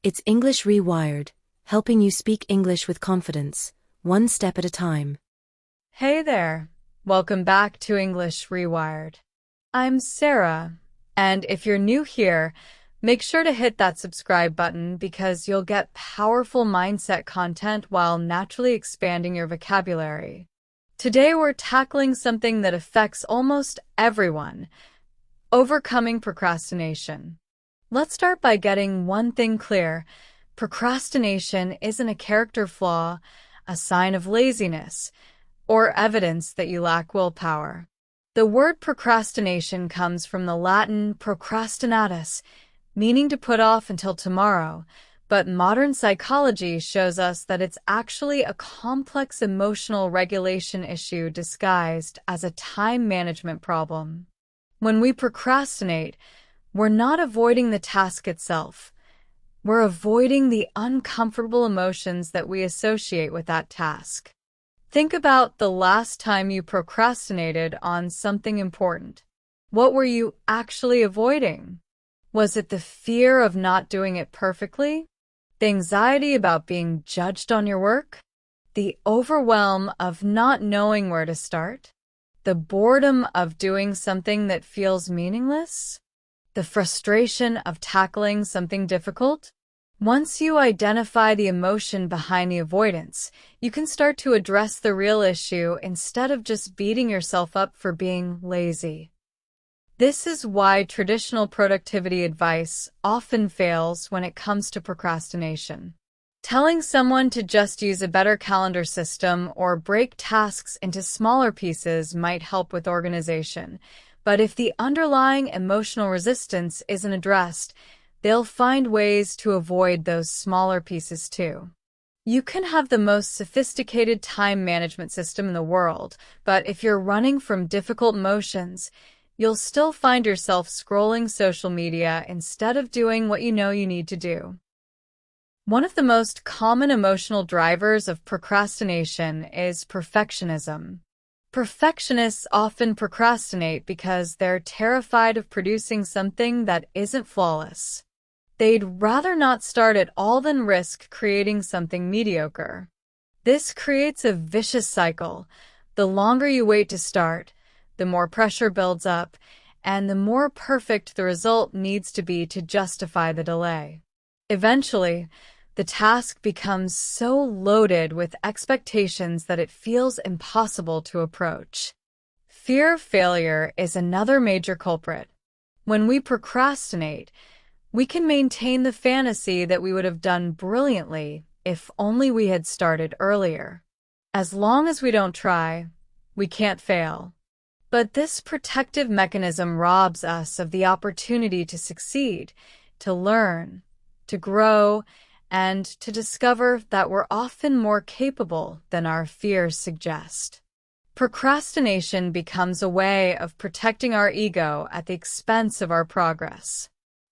It's English Rewired, helping you speak English with confidence, one step at a time. Hey there, welcome back to English Rewired. I'm Sarah, and if you're new here, make sure to hit that subscribe button because you'll get powerful mindset content while naturally expanding your vocabulary. Today we're tackling something that affects almost everyone: overcoming procrastination. Let's start by getting one thing clear. Procrastination isn't a character flaw, a sign of laziness, or evidence that you lack willpower. The word procrastination comes from the Latin procrastinatus, meaning to put off until tomorrow, but modern psychology shows us that it's actually a complex emotional regulation issue disguised as a time management problem. When we procrastinate, we're not avoiding the task itself. We're avoiding the uncomfortable emotions that we associate with that task. Think about the last time you procrastinated on something important. What were you actually avoiding? Was it the fear of not doing it perfectly? The anxiety about being judged on your work? The overwhelm of not knowing where to start? The boredom of doing something that feels meaningless? The frustration of tackling something difficult? Once you identify the emotion behind the avoidance, you can start to address the real issue instead of just beating yourself up for being lazy. This is why traditional productivity advice often fails when it comes to procrastination. Telling someone to just use a better calendar system or break tasks into smaller pieces might help with organization, but if the underlying emotional resistance isn't addressed, they'll find ways to avoid those smaller pieces too. You can have the most sophisticated time management system in the world, but if you're running from difficult emotions, you'll still find yourself scrolling social media instead of doing what you know you need to do. One of the most common emotional drivers of procrastination is perfectionism. Perfectionists often procrastinate because they're terrified of producing something that isn't flawless. They'd rather not start at all than risk creating something mediocre. This creates a vicious cycle. The longer you wait to start, the more pressure builds up, and the more perfect the result needs to be to justify the delay. Eventually, the task becomes so loaded with expectations that it feels impossible to approach. Fear of failure is another major culprit. When we procrastinate, we can maintain the fantasy that we would have done brilliantly if only we had started earlier. As long as we don't try, we can't fail. But this protective mechanism robs us of the opportunity to succeed, to learn, to grow, and to discover that we're often more capable than our fears suggest. Procrastination becomes a way of protecting our ego at the expense of our progress.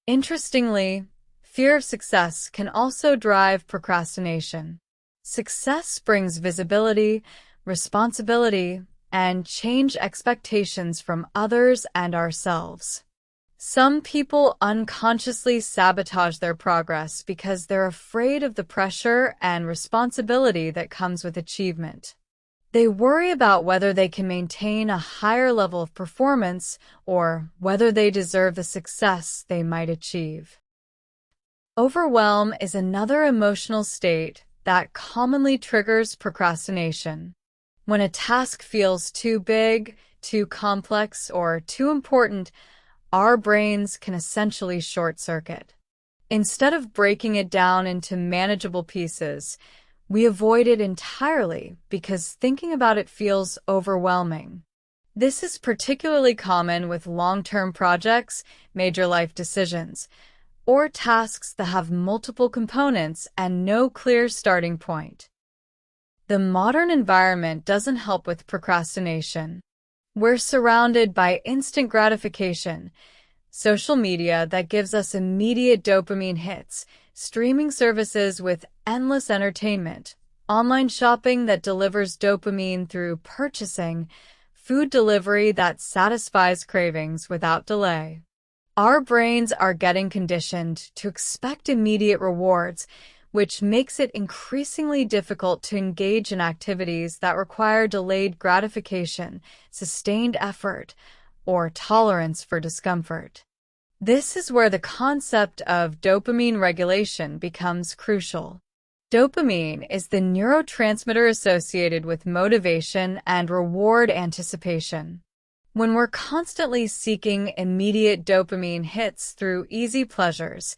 Interestingly, fear of success can also drive procrastination. Success brings visibility, responsibility, and change expectations from others and ourselves. Some people unconsciously sabotage their progress because they're afraid of the pressure and responsibility that comes with achievement. They worry about whether they can maintain a higher level of performance or whether they deserve the success they might achieve. Overwhelm is another emotional state that commonly triggers procrastination. When a task feels too big, too complex, or too important, our brains can essentially short-circuit. Instead of breaking it down into manageable pieces, we avoid it entirely because thinking about it feels overwhelming. This is particularly common with long-term projects, major life decisions, or tasks that have multiple components and no clear starting point. The modern environment doesn't help with procrastination. We're surrounded by instant gratification, social media that gives us immediate dopamine hits, streaming services with endless entertainment, online shopping that delivers dopamine through purchasing, food delivery that satisfies cravings without delay. Our brains are getting conditioned to expect immediate rewards, which makes it increasingly difficult to engage in activities that require delayed gratification, sustained effort, or tolerance for discomfort. This is where the concept of dopamine regulation becomes crucial. Dopamine is the neurotransmitter associated with motivation and reward anticipation. When we're constantly seeking immediate dopamine hits through easy pleasures,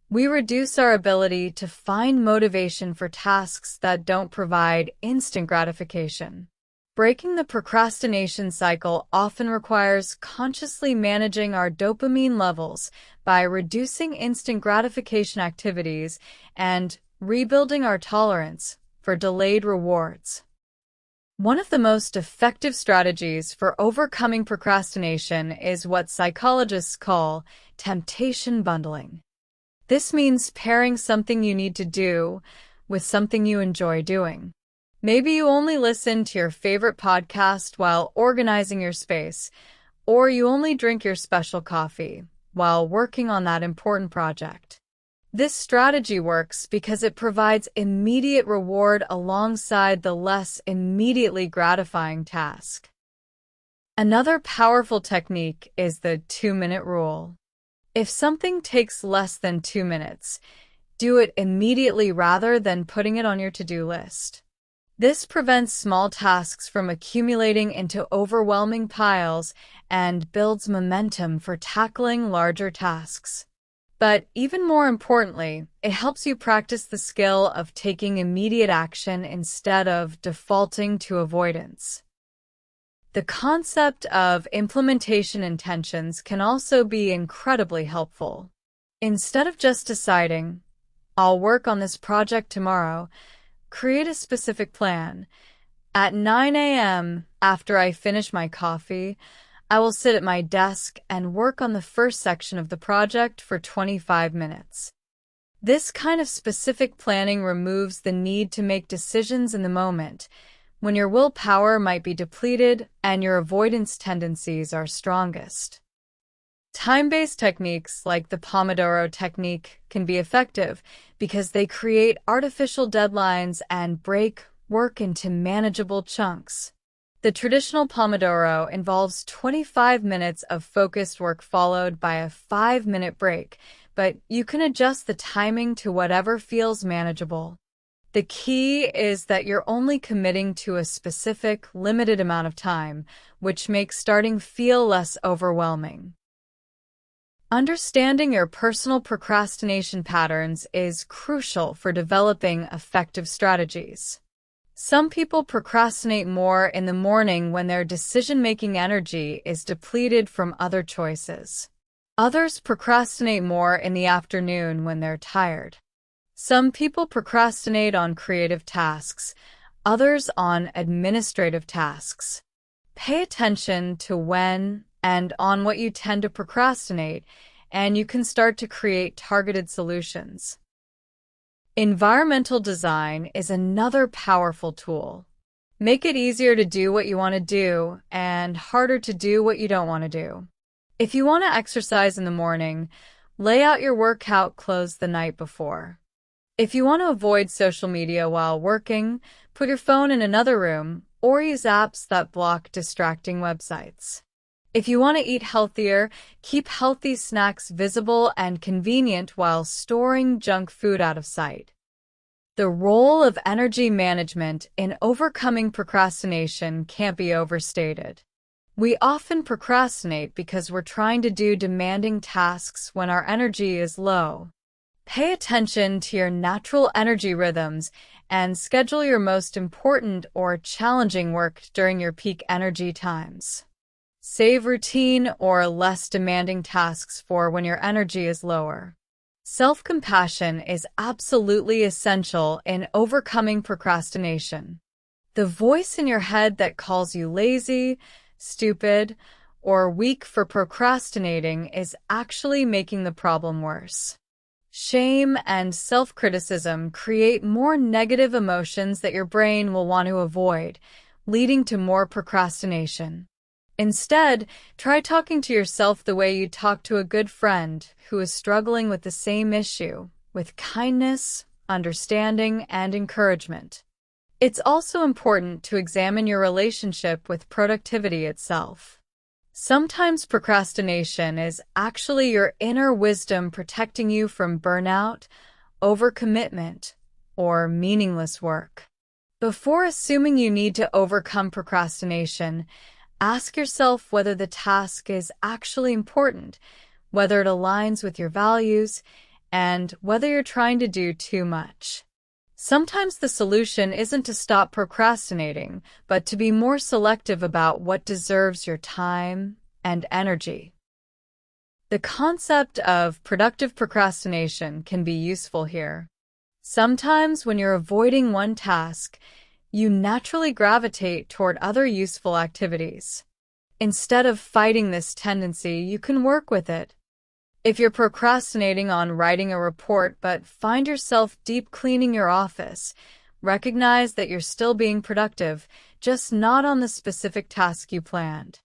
we reduce our ability to find motivation for tasks that don't provide instant gratification. Breaking the procrastination cycle often requires consciously managing our dopamine levels by reducing instant gratification activities and rebuilding our tolerance for delayed rewards. One of the most effective strategies for overcoming procrastination is what psychologists call temptation bundling. This means pairing something you need to do with something you enjoy doing. Maybe you only listen to your favorite podcast while organizing your space, or you only drink your special coffee while working on that important project. This strategy works because it provides immediate reward alongside the less immediately gratifying task. Another powerful technique is the 2-minute rule. If something takes less than 2 minutes, do it immediately rather than putting it on your to-do list. This prevents small tasks from accumulating into overwhelming piles and builds momentum for tackling larger tasks. But even more importantly, it helps you practice the skill of taking immediate action instead of defaulting to avoidance. The concept of implementation intentions can also be incredibly helpful. Instead of just deciding, I'll work on this project tomorrow, create a specific plan. At 9 a.m., after I finish my coffee, I will sit at my desk and work on the first section of the project for 25 minutes. This kind of specific planning removes the need to make decisions in the moment, when your willpower might be depleted and your avoidance tendencies are strongest. Time-based techniques like the Pomodoro Technique can be effective because they create artificial deadlines and break work into manageable chunks. The traditional Pomodoro involves 25 minutes of focused work followed by a 5-minute break, but you can adjust the timing to whatever feels manageable. The key is that you're only committing to a specific, limited amount of time, which makes starting feel less overwhelming. Understanding your personal procrastination patterns is crucial for developing effective strategies. Some people procrastinate more in the morning when their decision-making energy is depleted from other choices. Others procrastinate more in the afternoon when they're tired. Some people procrastinate on creative tasks, others on administrative tasks. Pay attention to when and on what you tend to procrastinate, and you can start to create targeted solutions. Environmental design is another powerful tool. Make it easier to do what you want to do and harder to do what you don't want to do. If you want to exercise in the morning, lay out your workout clothes the night before. If you want to avoid social media while working, put your phone in another room or use apps that block distracting websites. If you want to eat healthier, keep healthy snacks visible and convenient while storing junk food out of sight. The role of energy management in overcoming procrastination can't be overstated. We often procrastinate because we're trying to do demanding tasks when our energy is low. Pay attention to your natural energy rhythms and schedule your most important or challenging work during your peak energy times. Save routine or less demanding tasks for when your energy is lower. Self-compassion is absolutely essential in overcoming procrastination. The voice in your head that calls you lazy, stupid, or weak for procrastinating is actually making the problem worse. Shame and self-criticism create more negative emotions that your brain will want to avoid, leading to more procrastination. Instead, try talking to yourself the way you talk to a good friend who is struggling with the same issue, with kindness, understanding, and encouragement. It's also important to examine your relationship with productivity itself. Sometimes procrastination is actually your inner wisdom protecting you from burnout, overcommitment, or meaningless work. Before assuming you need to overcome procrastination, ask yourself whether the task is actually important, whether it aligns with your values, and whether you're trying to do too much. Sometimes the solution isn't to stop procrastinating, but to be more selective about what deserves your time and energy. The concept of productive procrastination can be useful here. Sometimes when you're avoiding one task, you naturally gravitate toward other useful activities. Instead of fighting this tendency, you can work with it. If you're procrastinating on writing a report but find yourself deep cleaning your office, recognize that you're still being productive, just not on the specific task you planned.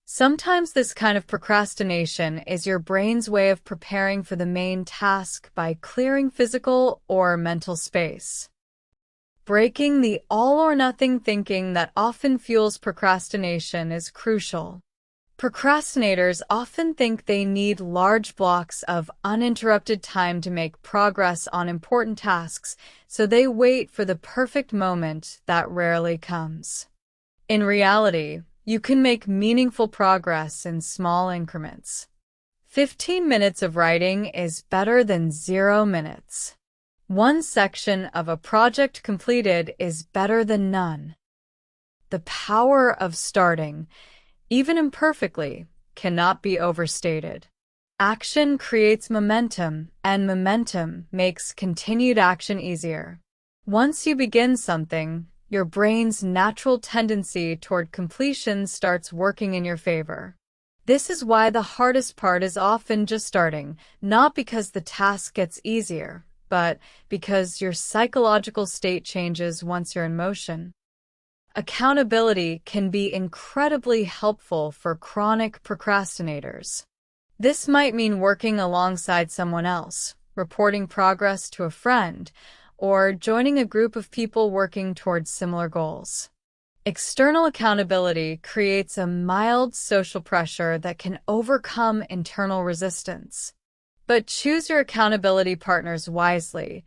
Sometimes this kind of procrastination is your brain's way of preparing for the main task by clearing physical or mental space. Breaking the all-or-nothing thinking that often fuels procrastination is crucial. Procrastinators often think they need large blocks of uninterrupted time to make progress on important tasks, so they wait for the perfect moment that rarely comes. In reality, you can make meaningful progress in small increments. 15 minutes of writing is better than 0 minutes. One section of a project completed is better than none. The power of starting, even imperfectly, cannot be overstated. Action creates momentum, and momentum makes continued action easier. Once you begin something, your brain's natural tendency toward completion starts working in your favor. This is why the hardest part is often just starting, not because the task gets easier, but because your psychological state changes once you're in motion. Accountability can be incredibly helpful for chronic procrastinators. This might mean working alongside someone else, reporting progress to a friend, or joining a group of people working towards similar goals. External accountability creates a mild social pressure that can overcome internal resistance. But choose your accountability partners wisely.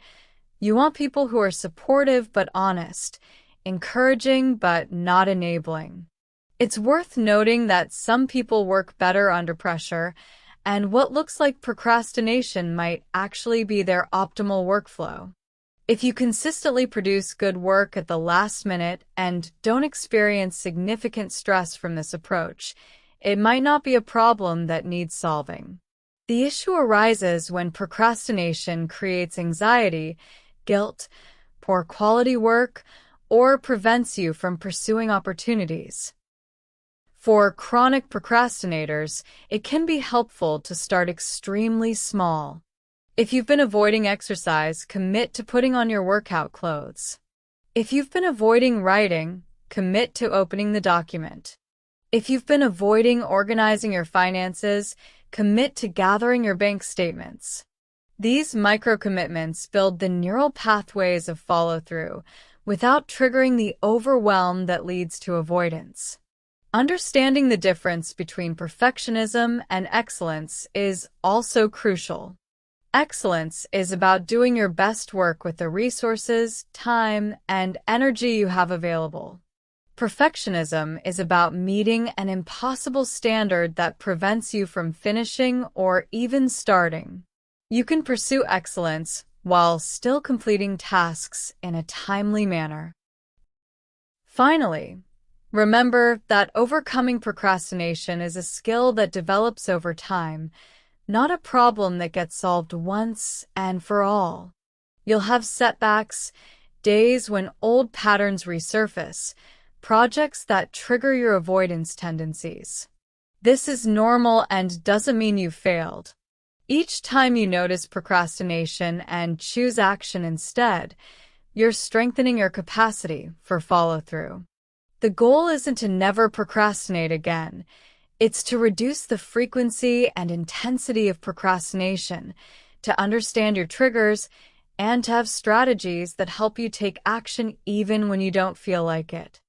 You want people who are supportive but honest, encouraging but not enabling. It's worth noting that some people work better under pressure, and what looks like procrastination might actually be their optimal workflow. If you consistently produce good work at the last minute and don't experience significant stress from this approach, it might not be a problem that needs solving. The issue arises when procrastination creates anxiety, guilt, poor quality work, or prevents you from pursuing opportunities. For chronic procrastinators, it can be helpful to start extremely small. If you've been avoiding exercise, commit to putting on your workout clothes. If you've been avoiding writing, commit to opening the document. If you've been avoiding organizing your finances, commit to gathering your bank statements. These micro-commitments build the neural pathways of follow-through without triggering the overwhelm that leads to avoidance. Understanding the difference between perfectionism and excellence is also crucial. Excellence is about doing your best work with the resources, time, and energy you have available. Perfectionism is about meeting an impossible standard that prevents you from finishing or even starting. You can pursue excellence while still completing tasks in a timely manner. Finally, remember that overcoming procrastination is a skill that develops over time, not a problem that gets solved once and for all. You'll have setbacks, days when old patterns resurface, projects that trigger your avoidance tendencies. This is normal and doesn't mean you failed. Each time you notice procrastination and choose action instead, you're strengthening your capacity for follow-through. The goal isn't to never procrastinate again. It's to reduce the frequency and intensity of procrastination, to understand your triggers, and to have strategies that help you take action even when you don't feel like it.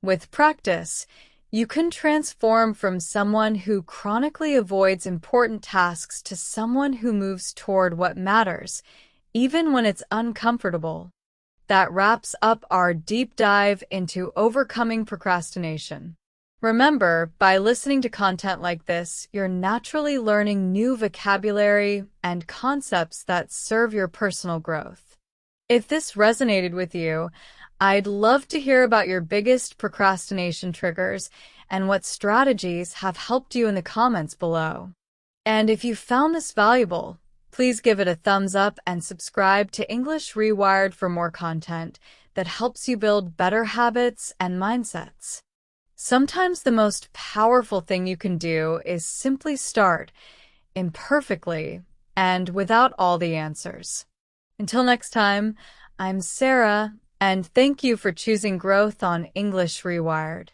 With practice, you can transform from someone who chronically avoids important tasks to someone who moves toward what matters, even when it's uncomfortable. That wraps up our deep dive into overcoming procrastination. Remember, by listening to content like this, you're naturally learning new vocabulary and concepts that serve your personal growth. If this resonated with you, I'd love to hear about your biggest procrastination triggers and what strategies have helped you in the comments below. And if you found this valuable, please give it a thumbs up and subscribe to English Rewired for more content that helps you build better habits and mindsets. Sometimes the most powerful thing you can do is simply start, imperfectly and without all the answers. Until next time, I'm Sarah, and thank you for choosing growth on English Rewired.